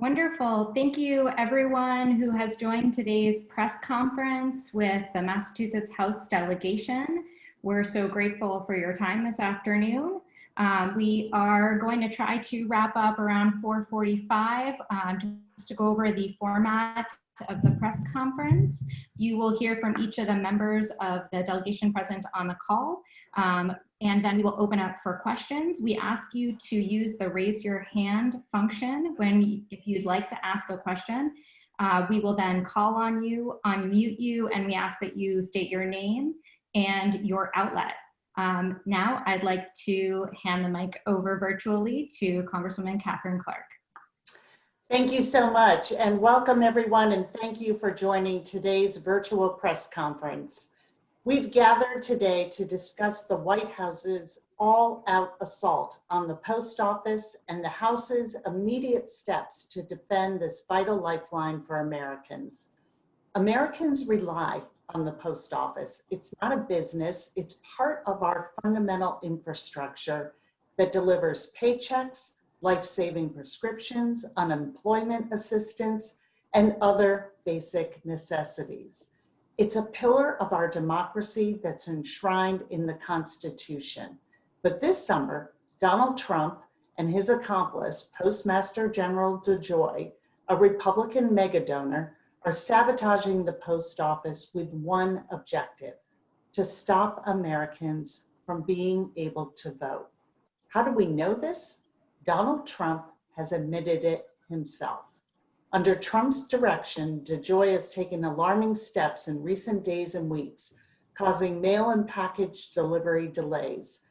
Wonderful. Thank you, everyone who has joined today's press conference with the Massachusetts House Delegation. We're so grateful for your time this afternoon. We are going to try to wrap up around 4:45 just to go over the format of the press conference. You will hear from each of the members of the delegation present on the call, and then we will open up for questions. We ask you to use the raise your hand function if you'd like to ask a question. We will then call on you, unmute you, and we ask that you state your name and your outlet. Now I'd like to hand the mic over virtually to Congresswoman Catherine Clark. Thank you so much, and welcome everyone, and thank you for joining today's virtual press conference. We've gathered today to discuss the White House's all-out assault on the post office and the House's immediate steps to defend this vital lifeline for Americans. Americans rely on the post office. It's not a business, it's part of our fundamental infrastructure that delivers paychecks, life-saving prescriptions, unemployment assistance, and other basic necessities. It's a pillar of our democracy that's enshrined in the Constitution. But this summer, Donald Trump and his accomplice, Postmaster General DeJoy, a Republican megadonor, are sabotaging the post office with one objective: to stop Americans from being able to vote. How do we know this? Donald Trump has admitted it himself. Under Trump's direction, DeJoy has taken alarming steps in recent days and weeks, causing mail and package delivery delays.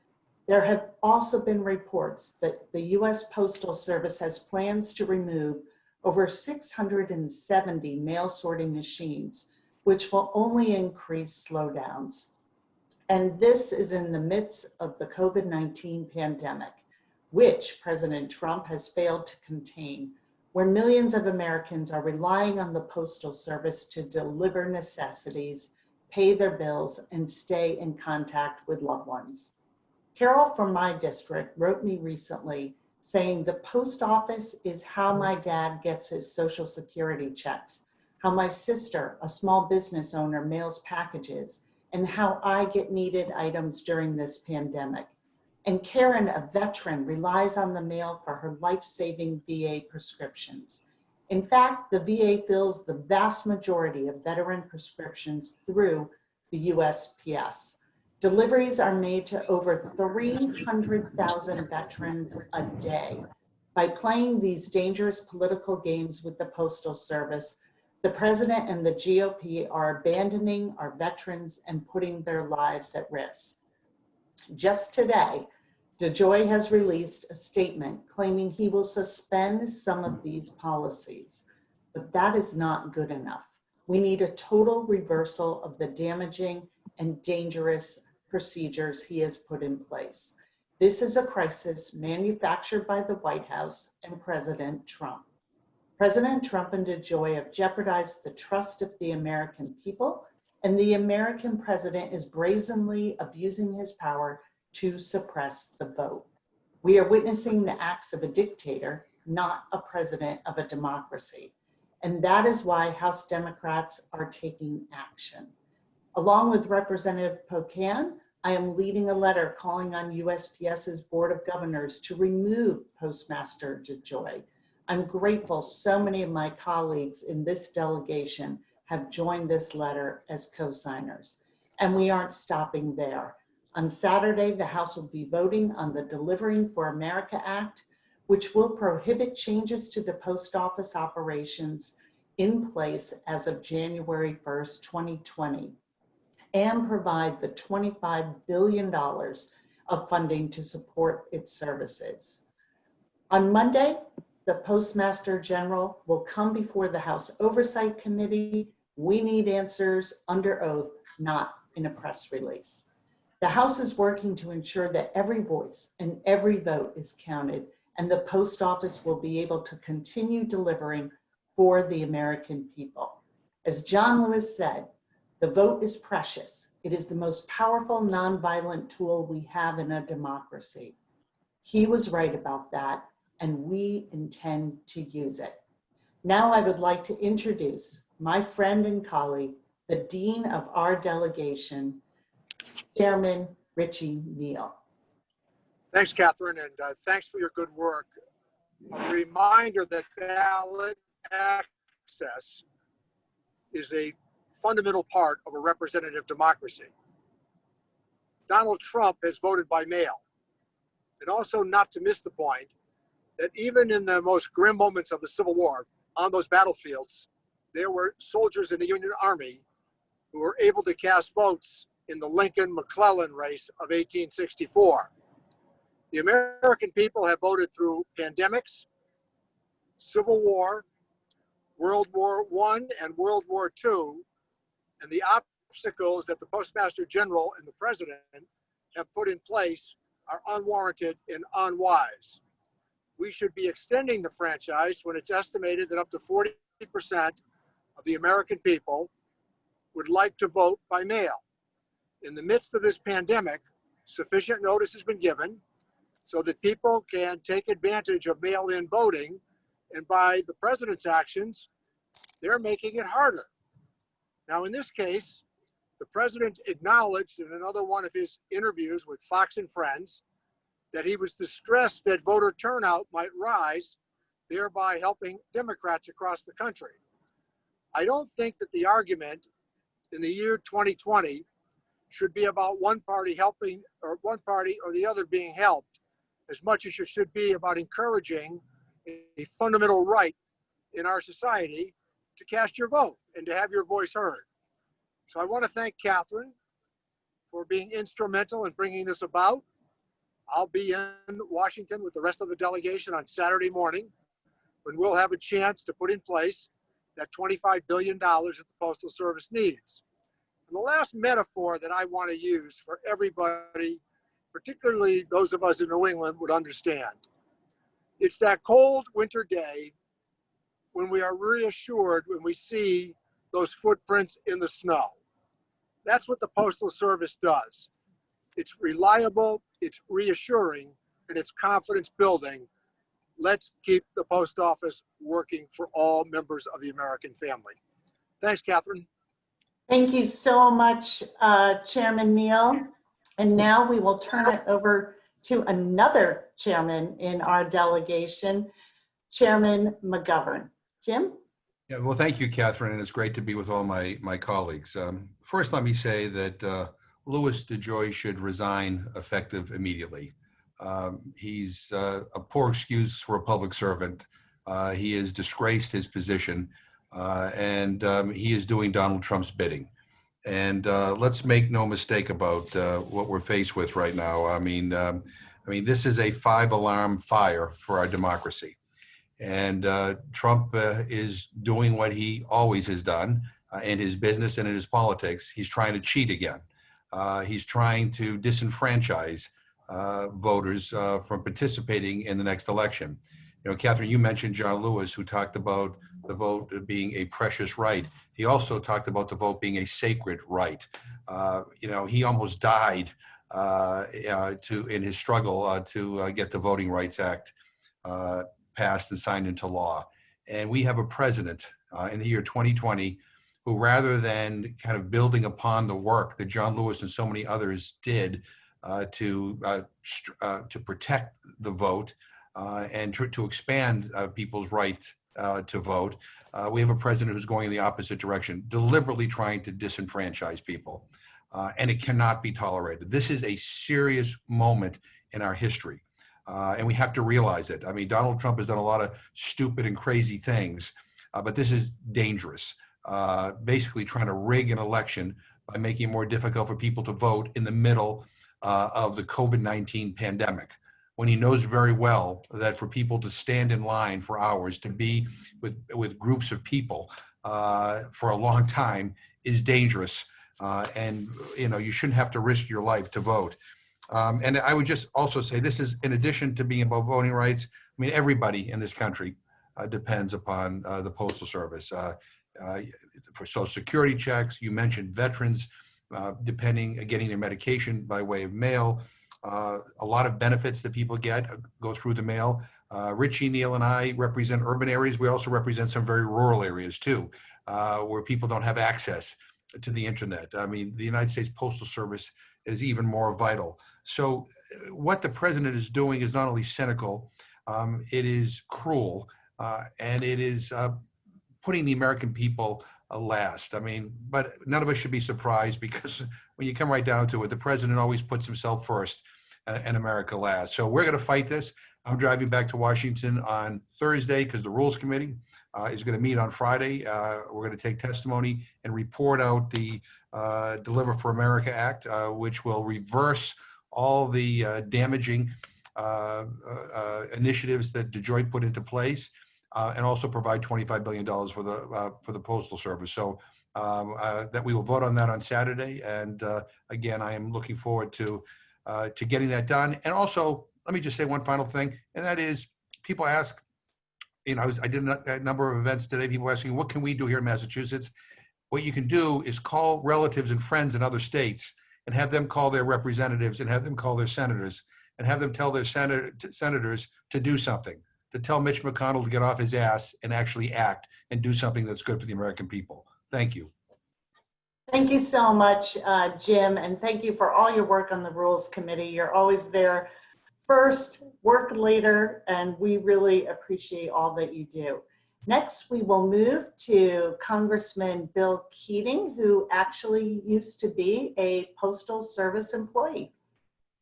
There have also been reports that the U.S. Postal Service has plans to remove over 670 mail sorting machines, which will only increase slowdowns. And this is in the midst of the COVID-19 pandemic, which President Trump has failed to contain, where millions of Americans are relying on the Postal Service to deliver necessities, pay their bills, and stay in contact with loved ones. Carol from my district wrote me recently saying the post office is how my dad gets his Social Security checks, how my sister, a small business owner, mails packages, and how I get needed items during this pandemic. And Karen, a veteran, relies on the mail for her life-saving VA prescriptions. In fact, the VA fills the vast majority of veteran prescriptions through the USPS. Deliveries are made to over 300,000 veterans a day. By playing these dangerous political games with the Postal Service, the President and the GOP are abandoning our veterans and putting their lives at risk. Just today, DeJoy has released a statement claiming he will suspend some of these policies, but that is not good enough. We need a total reversal of the damaging and dangerous procedures he has put in place. This is a crisis manufactured by the White House and President Trump. President Trump and DeJoy have jeopardized the trust of the American people, and the American president is brazenly abusing his power to suppress the vote. We are witnessing the acts of a dictator, not a president of a democracy. And that is why House Democrats are taking action. Along with Representative Pocan, I am leading a letter calling on USPS's Board of Governors to remove Postmaster DeJoy. I'm grateful so many of my colleagues in this delegation have joined this letter as co-signers. And we aren't stopping there. On Saturday, the House will be voting on the Delivering for America Act, which will prohibit changes to the post office operations in place as of January 1st, 2020, and provide the $25 billion of funding to support its services. On Monday, the Postmaster General will come before the House Oversight Committee. We need answers under oath, not in a press release. The House is working to ensure that every voice and every vote is counted, and the post office will be able to continue delivering for the American people. As John Lewis said, the vote is precious. It is the most powerful nonviolent tool we have in a democracy. He was right about that, and we intend to use it. Now I would like to introduce my friend and colleague, the Dean of our delegation, Chairman Richie Neal. Thanks, Catherine, and thanks for your good work. A reminder that ballot access is a fundamental part of a representative democracy. Donald Trump has voted by mail. And also not to miss the point that even in the most grim moments of the Civil War, on those battlefields, there were soldiers in the Union Army who were able to cast votes in the Lincoln-McClellan race of 1864. The American people have voted through pandemics, Civil War, World War I and World War II, and the obstacles that the Postmaster General and the President have put in place are unwarranted and unwise. We should be extending the franchise when it's estimated that up to 40% of the American people would like to vote by mail. In the midst of this pandemic, sufficient notice has been given so that people can take advantage of mail-in voting, and by the president's actions, they're making it harder. Now, in this case, the president acknowledged in another one of his interviews with Fox and Friends that he was distressed that voter turnout might rise, thereby helping Democrats across the country. I don't think that the argument in the year 2020 should be about one party helping or one party or the other being helped as much as it should be about encouraging a fundamental right in our society to cast your vote and to have your voice heard. So I want to thank Catherine for being instrumental in bringing this about. I'll be in Washington with the rest of the delegation on Saturday morning when we'll have a chance to put in place that $25 billion that the Postal Service needs. And the last metaphor that I want to use for everybody, particularly those of us in New England, would understand. It's that cold winter day when we are reassured when we see those footprints in the snow. That's what the Postal Service does. It's reliable, it's reassuring, and it's confidence building. Let's keep the post office working for all members of the American family. Thanks, Catherine. Thank you so much, Chairman Neal. And now we will turn it over to another chairman in our delegation, Chairman McGovern. Jim? Yeah, well, thank you, Catherine, and it's great to be with all my colleagues. First, let me say that Louis DeJoy should resign effective immediately. He's a poor excuse for a public servant. He has disgraced his position, and he is doing Donald Trump's bidding. And let's make no mistake about what we're faced with right now. I mean, this is a 5-alarm fire for our democracy. And Trump is doing what he always has done in his business and in his politics. He's trying to cheat again. He's trying to disenfranchise voters from participating in the next election. You know, Catherine, you mentioned John Lewis, who talked about the vote being a precious right. He also talked about the vote being a sacred right. You know, he almost died in his struggle to get the Voting Rights Act passed and signed into law. And we have a president in the year 2020 who, rather than kind of building upon the work that John Lewis and so many others did to protect the vote and to expand people's right to vote, we have a president who's going in the opposite direction, deliberately trying to disenfranchise people. And it cannot be tolerated. This is a serious moment in our history. And we have to realize it. I mean, Donald Trump has done a lot of stupid and crazy things, but this is dangerous. Basically trying to rig an election by making it more difficult for people to vote in the middle of the COVID-19 pandemic, when he knows very well that for people to stand in line for hours, to be with groups of people for a long time is dangerous. And, you know, you shouldn't have to risk your life to vote. And I would just also say this is, in addition to being about voting rights, I mean, everybody in this country depends upon the Postal Service. For Social Security checks, you mentioned veterans getting their medication by way of mail. A lot of benefits that people get go through the mail. Richie, Neal, and I represent urban areas. We also represent some very rural areas too, where people don't have access to the internet. I mean, the United States Postal Service is even more vital. So what the president is doing is not only cynical, it is cruel, and it is putting the American people last. I mean, but none of us should be surprised, because when you come right down to it, the president always puts himself first and America last. So we're going to fight this. I'm driving back to Washington on Thursday because the Rules Committee is going to meet on Friday. We're going to take testimony and report out the Deliver for America Act, which will reverse all the damaging initiatives that DeJoy put into place, and also provide $25 billion for the Postal Service. So that we will vote on that on Saturday. And again, I am looking forward to getting that done. And also, let me just say one final thing, and that is, people ask, you know, I did a number of events today, people asking, what can we do here in Massachusetts? What you can do is call relatives and friends in other states and have them call their representatives and have them call their senators and have them tell their senators to do something, to tell Mitch McConnell to get off his ass and actually act and do something that's good for the American people. Thank you. Thank you so much, Jim, and thank you for all your work on the Rules Committee. You're always there first, work later, and we really appreciate all that you do. Next, we will move to Congressman Bill Keating, who actually used to be a Postal Service employee.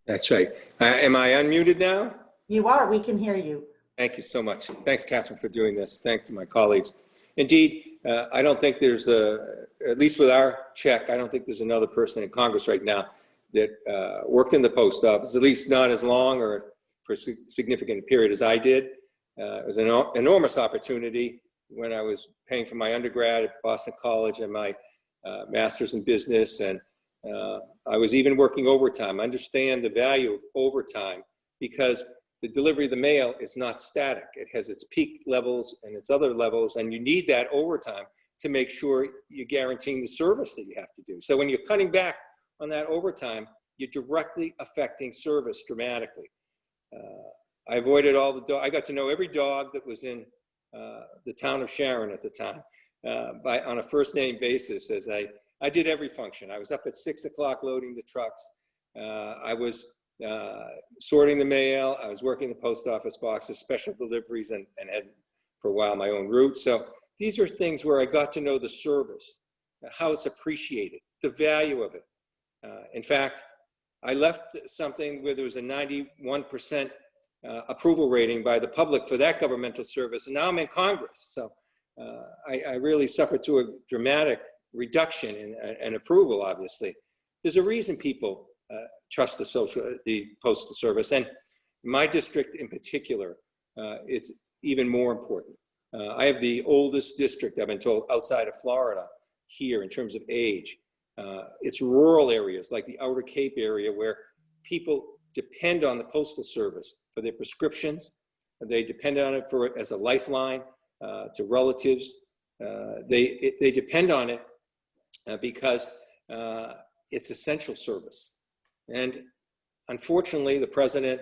That's right. Am I unmuted now? You are. We can hear you. Thank you so much. Thanks, Catherine, for doing this. Thanks to my colleagues. Indeed, I don't think there's at least with our check, I don't think there's another person in Congress right now that worked in the post office, at least not as long or for a significant period as I did. It was an enormous opportunity when I was paying for my undergrad at Boston College and my master's in business. And I was even working overtime. I understand the value of overtime because the delivery of the mail is not static. It has its peak levels and its other levels, and you need that overtime to make sure you're guaranteeing the service that you have to do. So when you're cutting back on that overtime, you're directly affecting service dramatically. I avoided all the dogs. I got to know every dog that was in the town of Sharon at the time on a first name basis, as I did every function. I was up at 6 o'clock loading the trucks. I was sorting the mail. I was working the post office boxes, special deliveries, and had for a while my own route. So these are things where I got to know the service, how it's appreciated, the value of it. In fact, I left something where there was a 91% approval rating by the public for that governmental service, and now I'm in Congress. So I really suffered through a dramatic reduction in approval, obviously. There's a reason people trust the Postal Service, and my district in particular, it's even more important. I have the oldest district, I've been told, outside of Florida here in terms of age. It's rural areas like the Outer Cape area where people depend on the Postal Service for their prescriptions. They depend on it as a lifeline to relatives. They depend on it because it's essential service. And unfortunately, the president,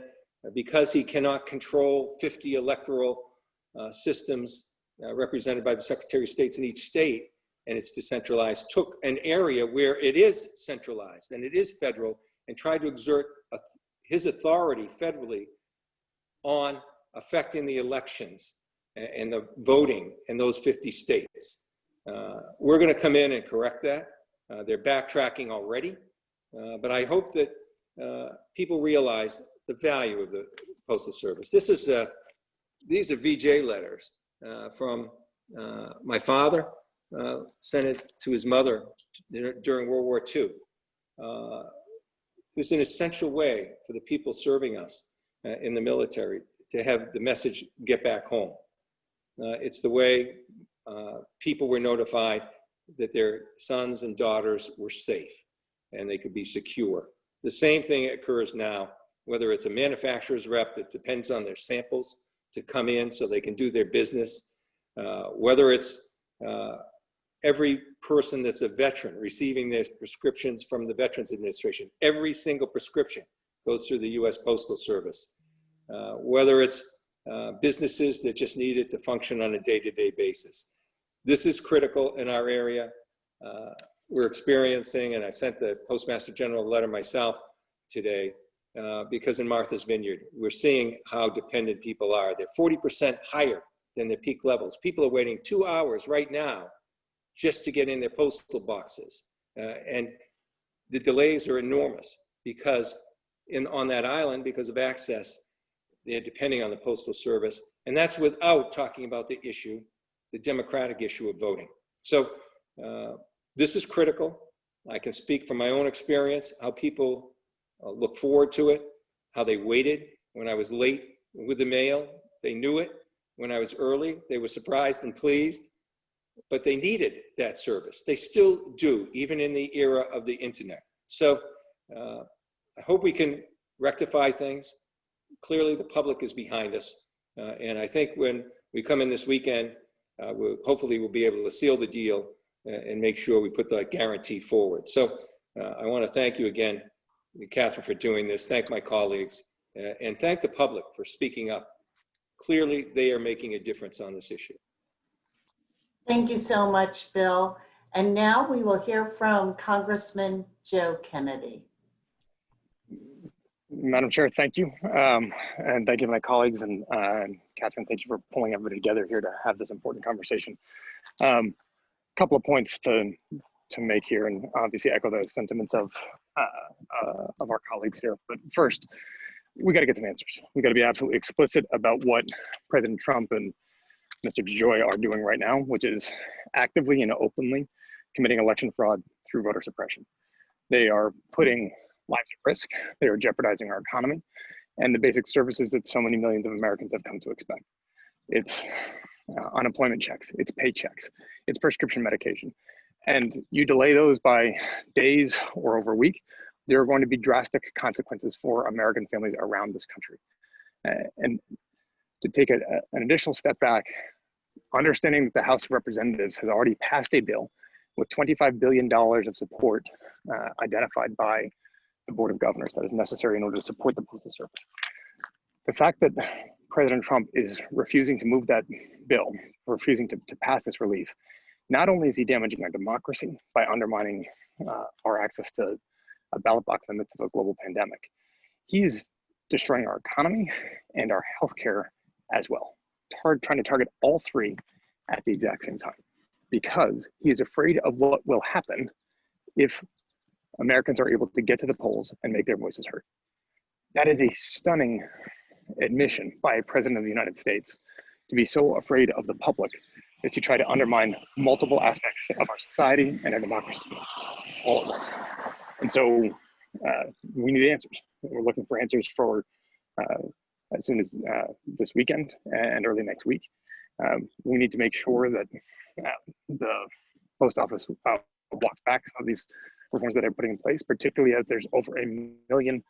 because he cannot control 50 electoral systems represented by the Secretary of States in each state, and it's decentralized, took an area where it is centralized and it is federal and tried to exert his authority federally on affecting the elections and the voting in those 50 states. We're going to come in and correct that. They're backtracking already, but I hope that people realize the value of the Postal Service. These are VJ letters from my father, sent it to his mother during World War II. It was an essential way for the people serving us in the military to have the message get back home. It's the way people were notified that their sons and daughters were safe and they could be secure. The same thing occurs now, whether it's a manufacturer's rep that depends on their samples to come in so they can do their business, whether it's every person that's a veteran receiving their prescriptions from the Veterans Administration. Every single prescription goes through the U.S. Postal Service. Whether it's businesses that just need it to function on a day-to-day basis. This is critical in our area. We're experiencing, and I sent the Postmaster General a letter myself today, because in Martha's Vineyard, we're seeing how dependent people are. They're 40% higher than their peak levels. People are waiting 2 hours right now just to get in their postal boxes. And the delays are enormous because on that island, because of access, they're depending on the Postal Service. And that's without talking about the issue, the democratic issue of voting. So this is critical. I can speak from my own experience, how people look forward to it, how they waited when I was late with the mail. They knew it. When I was early, they were surprised and pleased, but they needed that service. They still do, even in the era of the internet. So I hope we can rectify things. Clearly, the public is behind us. And I think when we come in this weekend, hopefully we'll be able to seal the deal and make sure we put that guarantee forward. So I want to thank you again, Catherine, for doing this. Thank my colleagues and thank the public for speaking up. Clearly, they are making a difference on this issue. Thank you so much, Bill. And now we will hear from Congressman Joe Kennedy. Madam Chair, thank you. And thank you to my colleagues, and Catherine, thank you for pulling everybody together here to have this important conversation. Couple of points to make here, and obviously echo the sentiments of our colleagues here. But first, we got to get some answers. We got to be absolutely explicit about what President Trump and Mr. DeJoy are doing right now, which is actively and openly committing election fraud through voter suppression. They are putting lives at risk. They are jeopardizing our economy and the basic services that so many millions of Americans have come to expect. It's unemployment checks, it's paychecks, it's prescription medication. And you delay those by days or over a week, there are going to be drastic consequences for American families around this country. And to take an additional step back, understanding that the House of Representatives has already passed a bill with $25 billion of support identified by the Board of Governors that is necessary in order to support the Postal Service. The fact that President Trump is refusing to move that bill, refusing to pass this relief, not only is he damaging our democracy by undermining our access to a ballot box in the midst of a global pandemic, he's destroying our economy and our healthcare as well, trying to target all three at the exact same time, because he is afraid of what will happen if Americans are able to get to the polls and make their voices heard. That is a stunning admission by a president of the United States, to be so afraid of the public is to try to undermine multiple aspects of our society and our democracy all at once. And so we need answers. We're looking for answers for as soon as this weekend and early next week. We need to make sure that the post office walks back some of these reforms that they're putting in place, particularly as there's over 1 million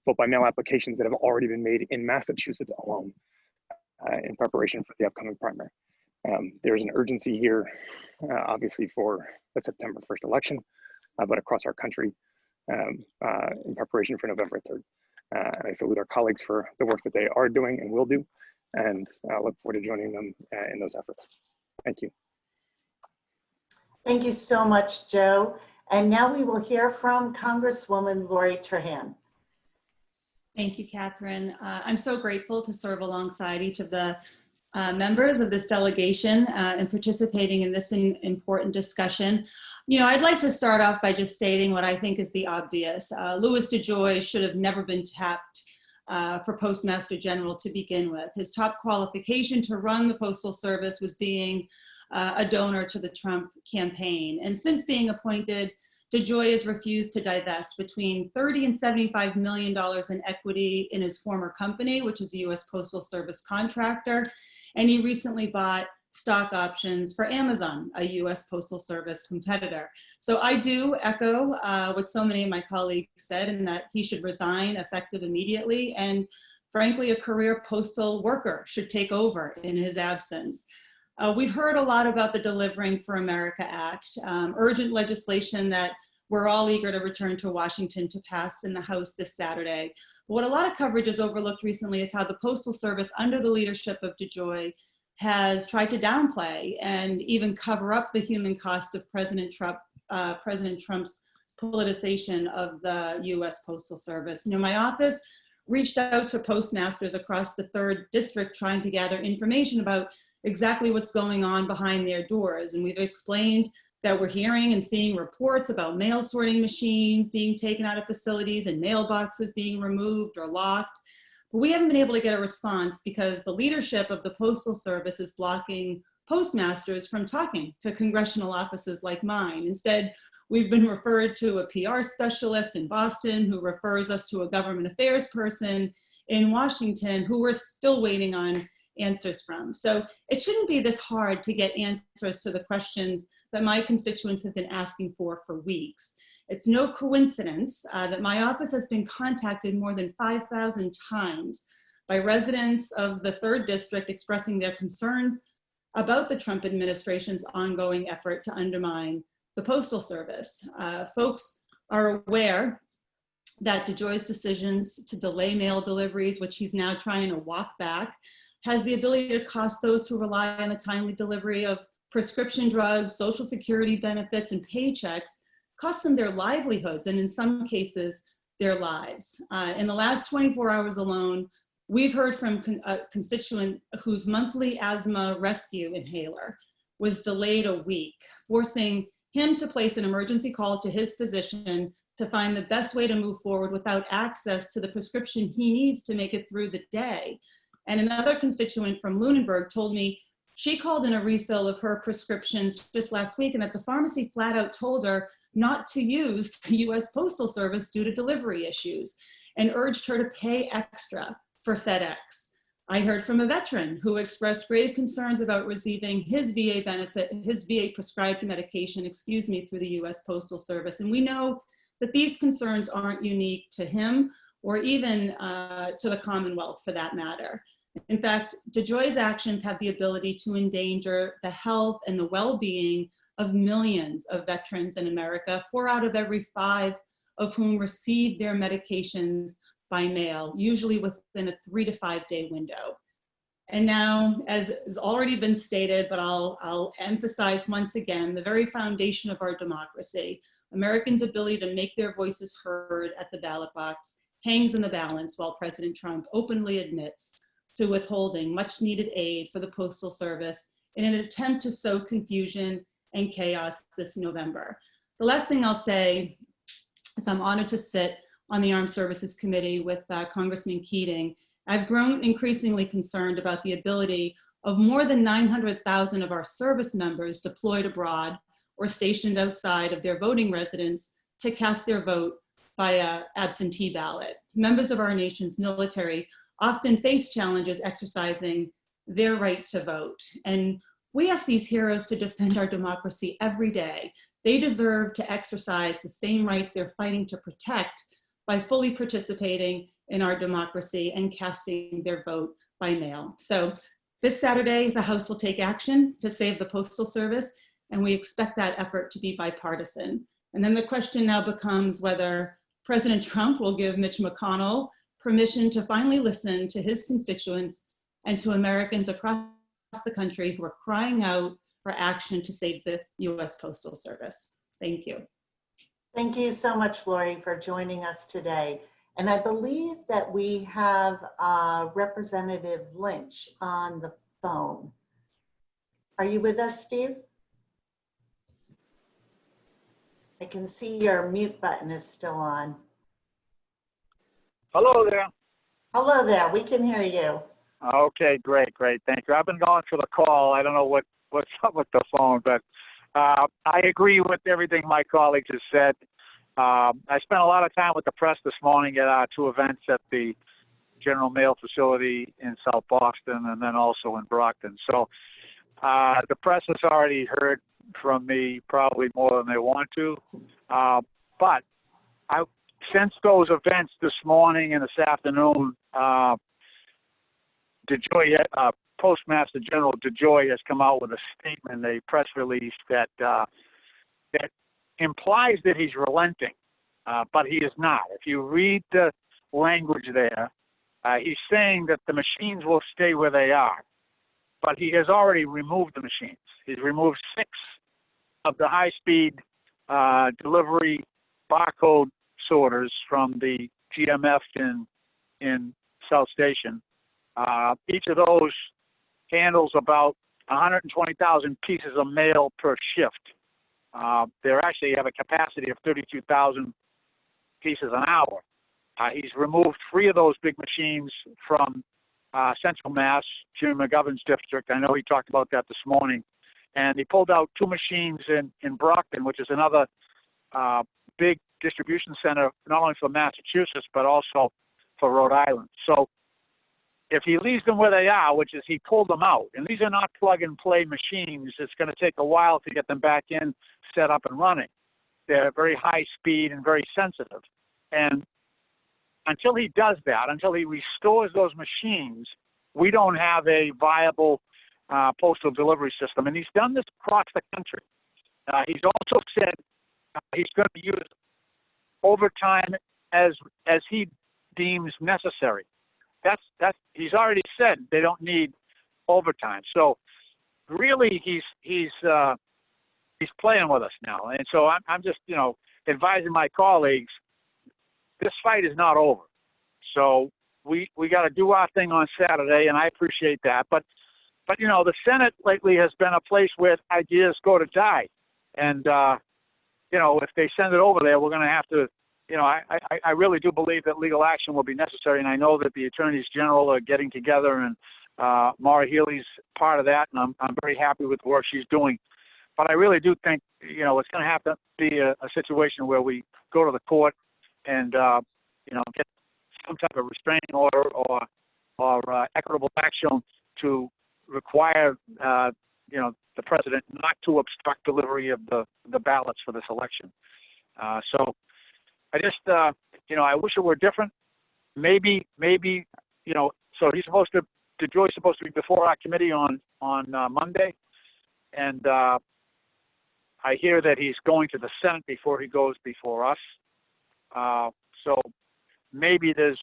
vote by mail applications that have already been made in Massachusetts alone in preparation for the upcoming primary. There's an urgency here, obviously, for the September 1st election, but across our country in preparation for November 3rd. And I salute our colleagues for the work that they are doing and will do, and look forward to joining them in those efforts. Thank you. Thank you so much, Joe. And now we will hear from Congresswoman Lori Trahan. Thank you, Catherine. I'm so grateful to serve alongside each of the members of this delegation and participating in this important discussion. You know, I'd like to start off by just stating what I think is the obvious. Louis DeJoy should have never been tapped for Postmaster General to begin with. His top qualification to run the Postal Service was being a donor to the Trump campaign. And since being appointed, DeJoy has refused to divest between $30 and $75 million in equity in his former company, which is a U.S. Postal Service contractor. And he recently bought stock options for Amazon, a U.S. Postal Service competitor. So I do echo what so many of my colleagues said, in that he should resign effective immediately. And frankly, a career postal worker should take over in his absence. We've heard a lot about the Delivering for America Act, urgent legislation that we're all eager to return to Washington to pass in the House this Saturday. But what a lot of coverage has overlooked recently is how the Postal Service, under the leadership of DeJoy, has tried to downplay and even cover up the human cost of President Trump's politicization of the U.S. Postal Service. You know, my office reached out to postmasters across the 3rd District trying to gather information about exactly what's going on behind their doors. And we've explained that we're hearing and seeing reports about mail sorting machines being taken out of facilities and mailboxes being removed or locked. But we haven't been able to get a response because the leadership of the Postal Service is blocking postmasters from talking to congressional offices like mine. Instead, we've been referred to a PR specialist in Boston who refers us to a government affairs person in Washington who we're still waiting on answers from. So it shouldn't be this hard to get answers to the questions that my constituents have been asking for weeks. It's no coincidence that my office has been contacted more than 5,000 times by residents of the 3rd District expressing their concerns about the Trump administration's ongoing effort to undermine the Postal Service. Folks are aware that DeJoy's decisions to delay mail deliveries, which he's now trying to walk back, has the ability to cost those who rely on the timely delivery of prescription drugs, Social Security benefits, and paychecks, cost them their livelihoods, and in some cases, their lives. In the last 24 hours alone, we've heard from a constituent whose monthly asthma rescue inhaler was delayed a week, forcing him to place an emergency call to his physician to find the best way to move forward without access to the prescription he needs to make it through the day. And another constituent from Lunenburg told me she called in a refill of her prescriptions just last week and that the pharmacy flat out told her not to use the US Postal Service due to delivery issues and urged her to pay extra for FedEx. I heard from a veteran who expressed grave concerns about receiving his VA benefit, his VA prescribed medication, through the US Postal Service. And we know that these concerns aren't unique to him or even to the Commonwealth for that matter. In fact, DeJoy's actions have the ability to endanger the health and the well-being of millions of veterans in America, 4 out of every 5 of whom receive their medications by mail, usually within a 3 to 5 day window. And now, as has already been stated, but I'll emphasize once again, the very foundation of our democracy, Americans' ability to make their voices heard at the ballot box, hangs in the balance while President Trump openly admits to withholding much needed aid for the Postal Service in an attempt to sow confusion and chaos this November. The last thing I'll say is I'm honored to sit on the Armed Services Committee with Congressman Keating. I've grown increasingly concerned about the ability of more than 900,000 of our service members deployed abroad or stationed outside of their voting residence to cast their vote via absentee ballot. Members of our nation's military often face challenges exercising their right to vote. And we ask these heroes to defend our democracy every day. They deserve to exercise the same rights they're fighting to protect by fully participating in our democracy and casting their vote by mail. So this Saturday, the House will take action to save the Postal Service, and we expect that effort to be bipartisan. And then the question now becomes whether President Trump will give Mitch McConnell permission to finally listen to his constituents and to Americans across the country who are crying out for action to save the US Postal Service. Thank you. Thank you so much, Lori, for joining us today. And I believe that we have Representative Lynch on the phone. Are you with us, Steve? I can see your mute button is still on. Hello there. Hello there, we can hear you. Okay, great. Thank you. I've been going for the call. I don't know what's up with the phone, but I agree with everything my colleagues have said. I spent a lot of time with the press this morning at 2 events at the General Mail facility in South Boston and then also in Brockton. So the press has already heard from me probably more than they want to. But since those events this morning and this afternoon, DeJoy, Postmaster General DeJoy has come out with a statement, a press release that implies that he's relenting, but he is not. If you read the language there, he's saying that the machines will stay where they are, but he has already removed the machines. He's removed 6 of the high-speed delivery barcode sorters from the GMF in South Station. Each of those handles about 120,000 pieces of mail per shift. They actually have a capacity of 32,000 pieces an hour. He's removed 3 of those big machines from Central Mass, Jim Mcgovern's district. I know he talked about that this morning. And he pulled out 2 machines in Brockton, which is another big distribution center, not only for Massachusetts, but also for Rhode Island. So if he leaves them where they are, which is he pulled them out, and these are not plug-and-play machines, it's going to take a while to get them back in, set up and running. They're very high speed and very sensitive. And until he does that, until he restores those machines, we don't have a viable postal delivery system. And he's done this across the country. He's also said he's going to use overtime as he deems necessary. That's he's already said they don't need overtime. So really he's playing with us now. And so I'm just, advising my colleagues, this fight is not over. So we got to do our thing on Saturday, and I appreciate that. But the Senate lately has been a place where ideas go to die. And, if they send it over there, we're going to have to, I really do believe that legal action will be necessary. And I know that the attorneys general are getting together, and Maura Healey's part of that. And I'm very happy with the work she's doing. But I really do think, it's going to have to be a situation where we go to the court and, get some type of restraining order or equitable action to require, the president not to obstruct delivery of the ballots for this election. So I just, I wish it were different. Maybe, so he's supposed to, DeJoy's supposed to be before our committee on Monday. And I hear that he's going to the Senate before he goes before us. So maybe there's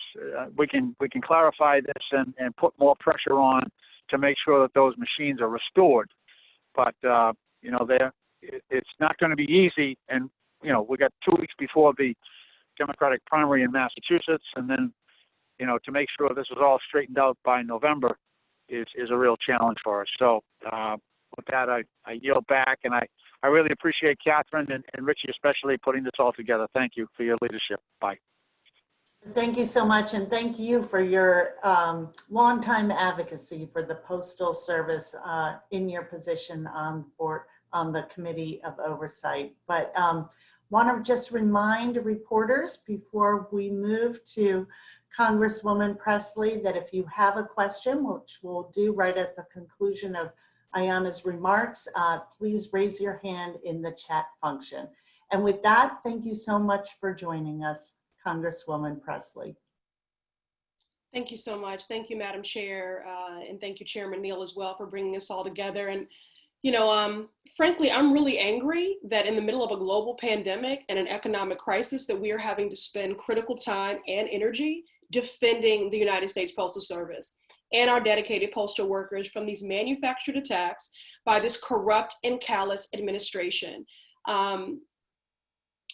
we can clarify this and put more pressure on to make sure that those machines are restored. But it's not going to be easy. And we got 2 weeks before the Democratic primary in Massachusetts, and then to make sure this is all straightened out by November is a real challenge for us. So with that, I yield back, and I really appreciate Catherine and Richie especially putting this all together. Thank you for your leadership. Bye. Thank you so much, and thank you for your longtime advocacy for the Postal Service in your position on the Committee of Oversight. But want to just remind reporters before we move to Congresswoman Presley that if you have a question, which we'll do right at the conclusion of Ayanna's remarks, please raise your hand in the chat function. And with that, thank you so much for joining us, Congresswoman Presley. Thank you so much. Thank you, Madam Chair, and thank you, Chairman Neal, as well, for bringing us all together. And, frankly, I'm really angry that in the middle of a global pandemic and an economic crisis that we are having to spend critical time and energy defending the United States Postal Service and our dedicated postal workers from these manufactured attacks by this corrupt and callous administration.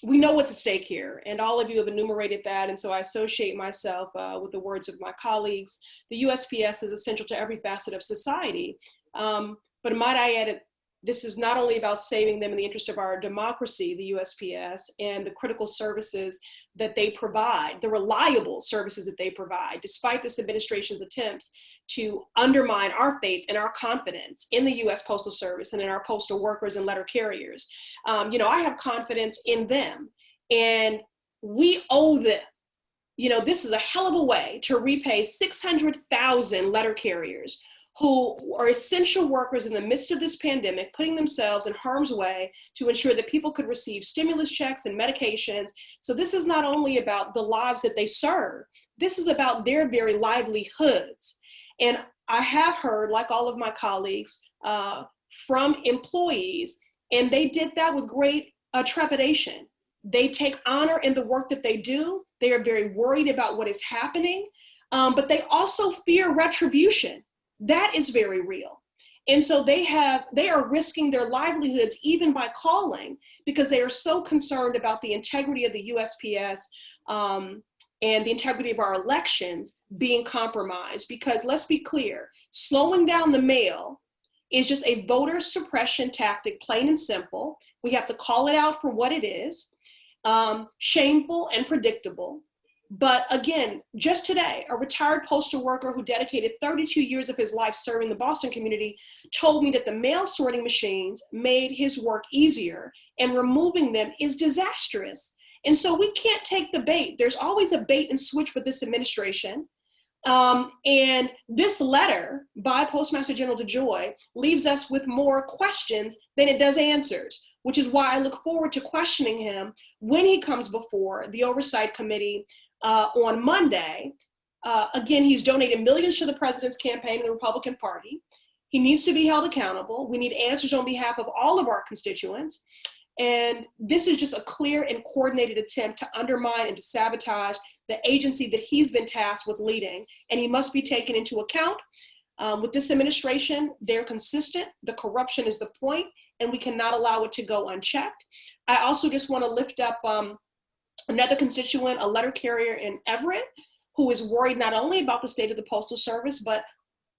We know what's at stake here, and all of you have enumerated that, and so I associate myself with the words of my colleagues. The USPS is essential to every facet of society, but might I add, this is not only about saving them in the interest of our democracy, the USPS, and the critical services that they provide, the reliable services that they provide, despite this administration's attempts to undermine our faith and our confidence in the U.S. Postal Service and in our postal workers and letter carriers. I have confidence in them, and we owe them. This is a hell of a way to repay 600,000 letter carriers who are essential workers in the midst of this pandemic, putting themselves in harm's way to ensure that people could receive stimulus checks and medications. So this is not only about the lives that they serve, this is about their very livelihoods. And I have heard, like all of my colleagues, from employees, and they did that with great trepidation. They take honor in the work that they do. They are very worried about what is happening, but they also fear retribution. That is very real. And so they are risking their livelihoods even by calling, because they are so concerned about the integrity of the USPS and the integrity of our elections being compromised. Because let's be clear, slowing down the mail is just a voter suppression tactic, plain and simple. We have to call it out for what it is, shameful and predictable. But again, just today, a retired postal worker who dedicated 32 years of his life serving the Boston community told me that the mail sorting machines made his work easier, and removing them is disastrous. And so we can't take the bait. There's always a bait and switch with this administration. And this letter by Postmaster General DeJoy leaves us with more questions than it does answers, which is why I look forward to questioning him when he comes before the Oversight Committee on Monday. Again, he's donated millions to the president's campaign and the Republican Party. He needs to be held accountable. We need answers on behalf of all of our constituents. And this is just a clear and coordinated attempt to undermine and to sabotage the agency that he's been tasked with leading. And he must be taken into account. With this administration, they're consistent. The corruption is the point, and we cannot allow it to go unchecked. I also just want to lift up another constituent, a letter carrier in Everett, who is worried not only about the state of the Postal Service, but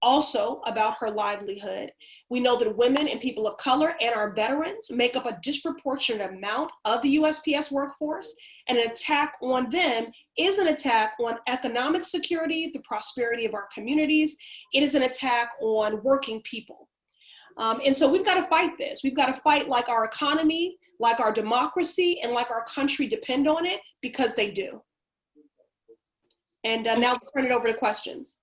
also about her livelihood. We know that women and people of color and our veterans make up a disproportionate amount of the USPS workforce, and an attack on them is an attack on economic security, the prosperity of our communities. It is an attack on working people. And so we've got to fight this. We've got to fight like our economy, like our democracy, and like our country depend on it, because they do. And now we'll turn it over to questions.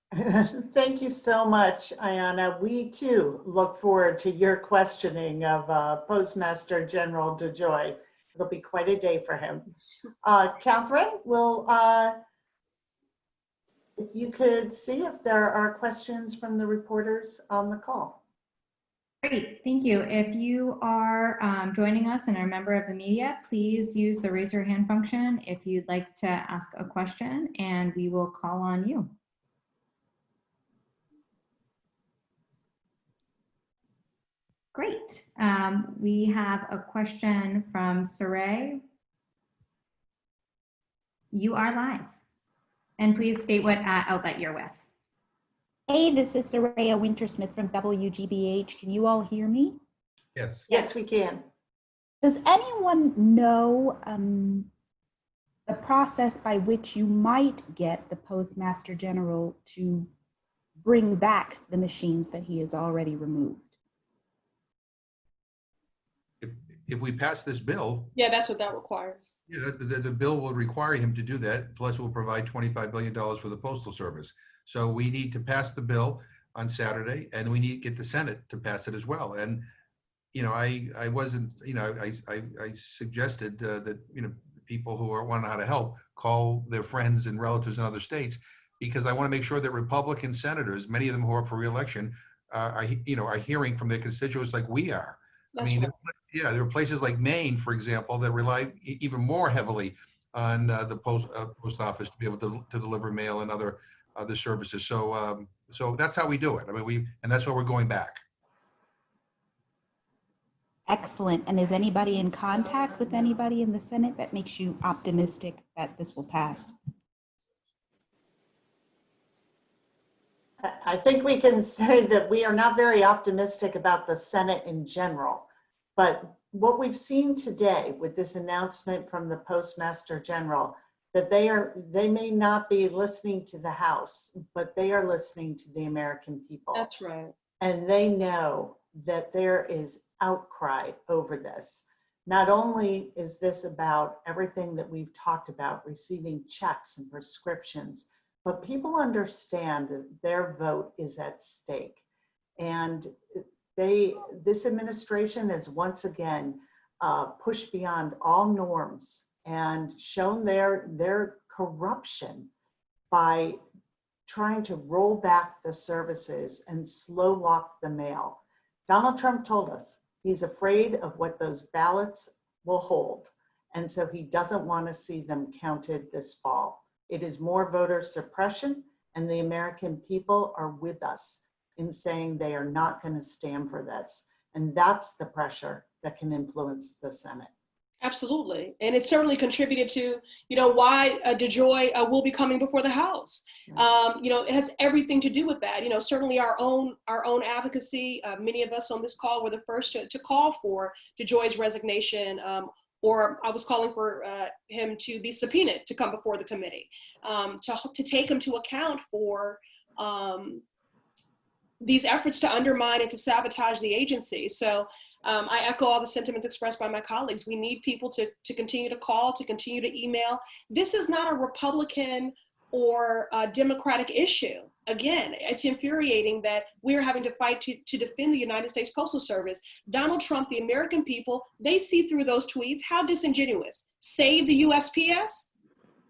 Thank you so much, Ayanna. We too look forward to your questioning of Postmaster General DeJoy. It'll be quite a day for him. Catherine, if you could see if there are questions from the reporters on the call. Great, thank you. If you are joining us and are a member of the media, please use the raise your hand function if you'd like to ask a question, and we will call on you. Great. We have a question from Saray. You are live. And please state what outlet you're with. Hey, this is Soraya Wintersmith from WGBH. Can you all hear me? Yes. Yes, we can. Does anyone know the process by which you might get the Postmaster General to bring back the machines that he has already removed? If we pass this bill, Yeah, that's what that requires. you know, the bill will require him to do that, plus we'll provide $25 billion for the Postal Service. So we need to pass the bill on Saturday, and we need to get the Senate to pass it as well. And, you know, I wasn't, you know, I suggested that, you know, people who want to know how to help call their friends and relatives in other states, because I want to make sure that Republican senators, many of them who are up for re-election, are hearing from their constituents like we are. That's I mean, right. yeah, there are places like Maine, for example, that rely even more heavily on the post office to be able to deliver mail and other services. So so that's how we do it. I mean, and that's why we're going back. Excellent. And is anybody in contact with anybody in the Senate that makes you optimistic that this will pass? I think we can say that we are not very optimistic about the Senate in general, but what we've seen today with this announcement from the Postmaster General, that they may not be listening to the House, but they are listening to the American people. That's right. And they know that there is outcry over this. Not only is this about everything that we've talked about, receiving checks and prescriptions, but people understand that their vote is at stake. And this administration has once again pushed beyond all norms and shown their corruption by trying to roll back the services and slow walk the mail. Donald Trump told us he's afraid of what those ballots will hold. And so he doesn't want to see them counted this fall. It is more voter suppression, and the American people are with us in saying they are not going to stand for this. And that's the pressure that can influence the Senate. Absolutely. And it certainly contributed to, why DeJoy will be coming before the House. It has everything to do with that. Certainly our own advocacy, many of us on this call were the first to call for DeJoy's resignation, or I was calling for him to be subpoenaed to come before the committee, to take him to account for these efforts to undermine and to sabotage the agency. So I echo all the sentiments expressed by my colleagues. We need people to continue to call, to continue to email. This is not a Republican or a Democratic issue. Again, it's infuriating that we're having to fight to defend the United States Postal Service. Donald Trump, the American people, they see through those tweets. How disingenuous. Save the USPS?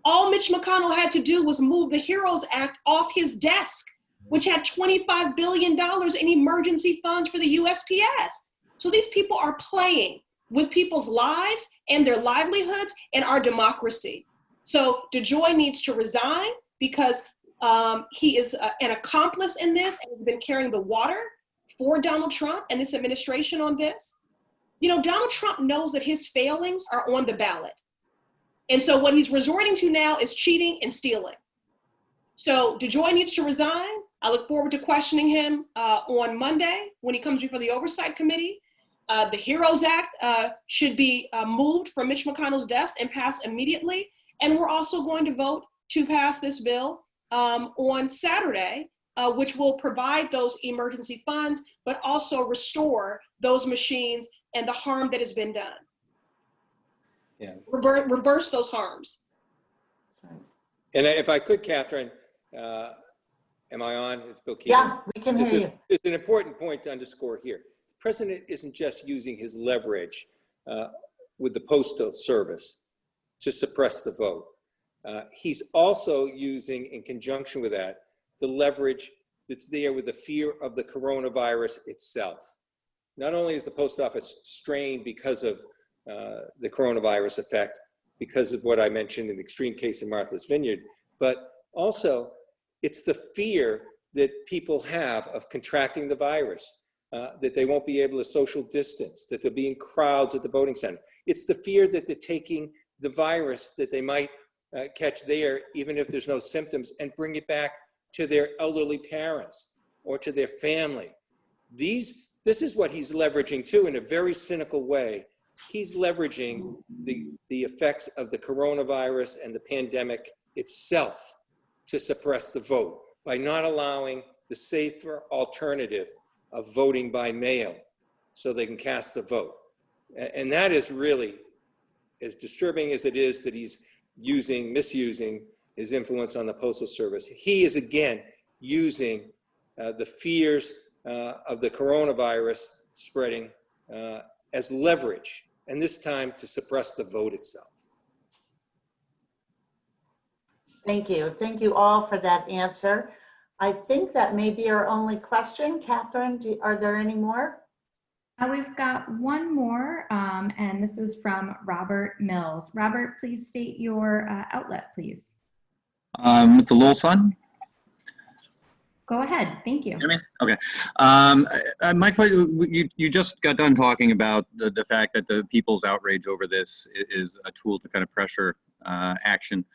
All Mitch McConnell had to do was move the HEROES Act off his desk, which had $25 billion in emergency funds for the USPS. So these people are playing with people's lives and their livelihoods and our democracy. So DeJoy needs to resign because he is an accomplice in this and has been carrying the water for Donald Trump and this administration on this. Donald Trump knows that his failings are on the ballot. And so what he's resorting to now is cheating and stealing. So DeJoy needs to resign. I look forward to questioning him on Monday when he comes before the Oversight Committee. The HEROES Act should be moved from Mitch McConnell's desk and passed immediately. And we're also going to vote to pass this bill on Saturday, which will provide those emergency funds, but also restore those machines and the harm that has been done. Yeah. Reverse those harms. And if I could, Catherine, am I on? It's Bill Keating. Yeah, we can hear you. It's an important point to underscore here. The president isn't just using his leverage with the Postal Service to suppress the vote. He's also using, in conjunction with that, the leverage that's there with the fear of the coronavirus itself. Not only is the post office strained because of the coronavirus effect, because of what I mentioned in the extreme case in Martha's Vineyard, but also it's the fear that people have of contracting the virus, that they won't be able to social distance, that they'll be in crowds at the voting center. It's the fear that they're taking the virus that they might catch there, even if there's no symptoms, and bring it back to their elderly parents or to their family. This is what he's leveraging too, in a very cynical way. He's leveraging the effects of the coronavirus and the pandemic itself to suppress the vote by not allowing the safer alternative of voting by mail so they can cast the vote. And that is really, as disturbing as it is that he's misusing his influence on the Postal Service, he is again using the fears of the coronavirus spreading as leverage, and this time to suppress the vote itself. Thank you. Thank you all for that answer. I think that may be our only question. Catherine, are there any more? We've got one more, and this is from Robert Mills. Robert, please state your outlet, please. With the Lowell Sun. Go ahead. Thank you. Hear me? Okay. My question, you just got done talking about the fact that the people's outrage over this is a tool to kind of pressure action.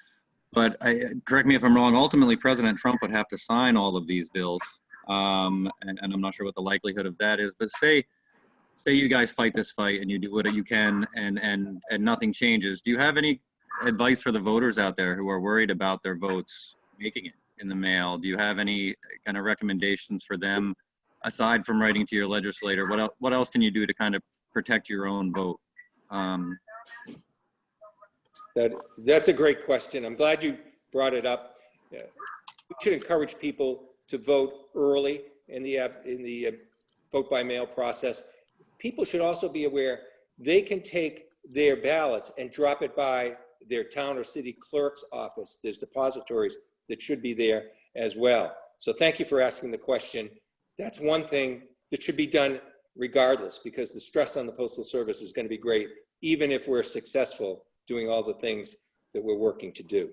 But correct me if I'm wrong, ultimately President Trump would have to sign all of these bills. And I'm not sure what the likelihood of that is, but say you guys fight this fight and you do what you can and nothing changes. Do you have any advice for the voters out there who are worried about their votes making it in the mail? Do you have any kind of recommendations for them aside from writing to your legislator? What else can you do to kind of protect your own vote? That's a great question. I'm glad you brought it up. We should encourage people to vote early in the vote by mail process. People should also be aware they can take their ballots and drop it by their town or city clerk's office. There's depositories that should be there as well. So thank you for asking the question. That's one thing that should be done regardless, because the stress on the Postal Service is going to be great even if we're successful doing all the things that we're working to do.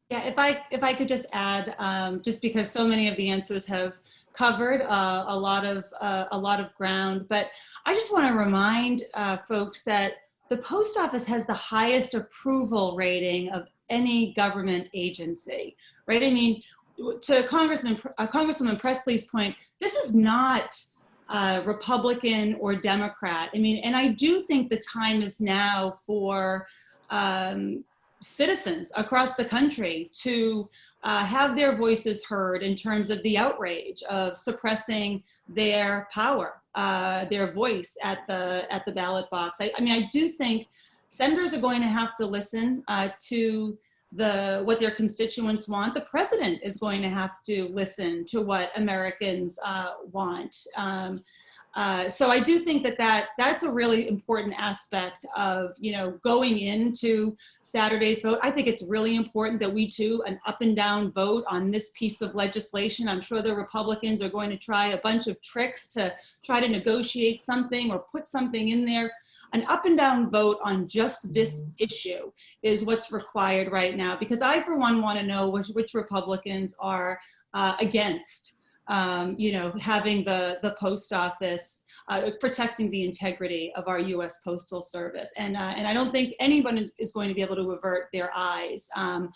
Yeah, if I could just add, just because so many of the answers have covered a lot of ground, but I just want to remind folks that the post office has the highest approval rating of any government agency, right? I mean, to Congresswoman Presley's point, this is not Republican or Democrat. I mean, and I do think the time is now for citizens across the country to have their voices heard in terms of the outrage of suppressing their power, their voice at the ballot box. I mean, I do think senators are going to have to listen to what their constituents want. The president is going to have to listen to what Americans want. So I do think that's a really important aspect of, going into Saturday's vote. I think it's really important that we do an up and down vote on this piece of legislation. I'm sure the Republicans are going to try a bunch of tricks to try to negotiate something or put something in there. An up and down vote on just this issue is what's required right now, because I, for one, want to know which Republicans are against having the post office protecting the integrity of our U.S. Postal Service. And I don't think anyone is going to be able to avert their eyes on,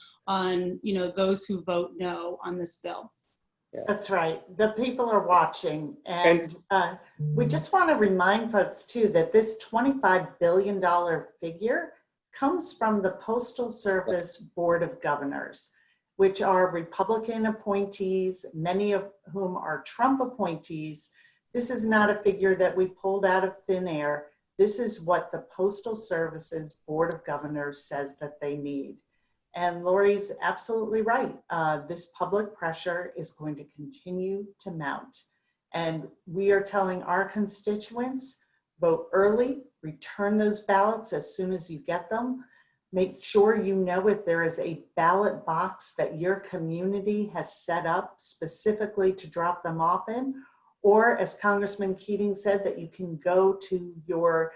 those who vote no on this bill. Yeah. That's right. The people are watching. And we just want to remind folks, too, that this $25 billion figure comes from the Postal Service Board of Governors, which are Republican appointees, many of whom are Trump appointees. This is not a figure that we pulled out of thin air. This is what the Postal Service's Board of Governors says that they need. And Lori's absolutely right. This public pressure is going to continue to mount. And we are telling our constituents, vote early, return those ballots as soon as you get them. Make sure you know if there is a ballot box that your community has set up specifically to drop them off in, or as Congressman Keating said, that you can go to your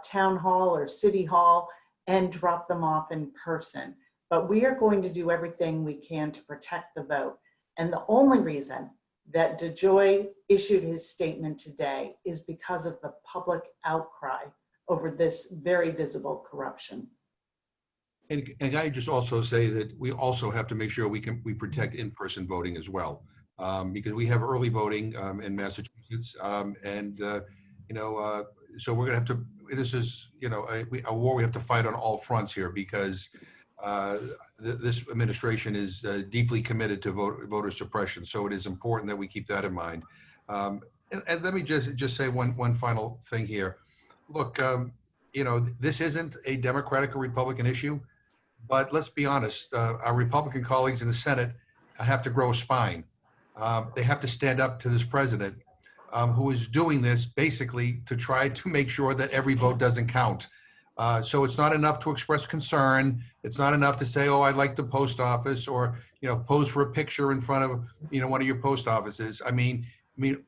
town hall or city hall and drop them off in person. But we are going to do everything we can to protect the vote. And the only reason that DeJoy issued his statement today is because of the public outcry over this very visible corruption. And I just also say that we also have to make sure we protect in-person voting as well, because we have early voting in Massachusetts, so we're going to have to. This is a war we have to fight on all fronts here, because this administration is deeply committed to voter suppression. So it is important that we keep that in mind. And let me just say one final thing here. Look, this isn't a Democratic or Republican issue. But let's be honest, our Republican colleagues in the Senate have to grow a spine. They have to stand up to this president who is doing this basically to try to make sure that every vote doesn't count. So it's not enough to express concern. It's not enough to say, oh, I like the post office, or, pose for a picture in front of, one of your post offices. I mean,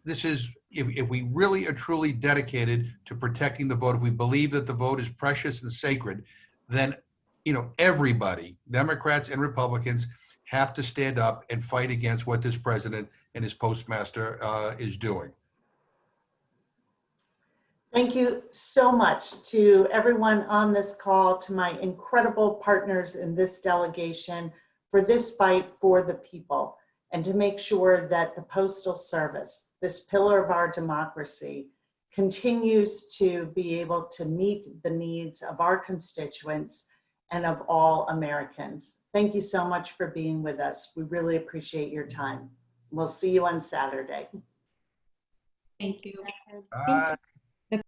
this is, if we really are truly dedicated to protecting the vote, if we believe that the vote is precious and sacred, then everybody, Democrats and Republicans, have to stand up and fight against what this president and his postmaster is doing. Thank you so much to everyone on this call, to my incredible partners in this delegation, for this fight for the people, and to make sure that the Postal Service, this pillar of our democracy, continues to be able to meet the needs of our constituents and of all Americans. Thank you so much for being with us. We really appreciate your time. We'll see you on Saturday. Thank you. Bye.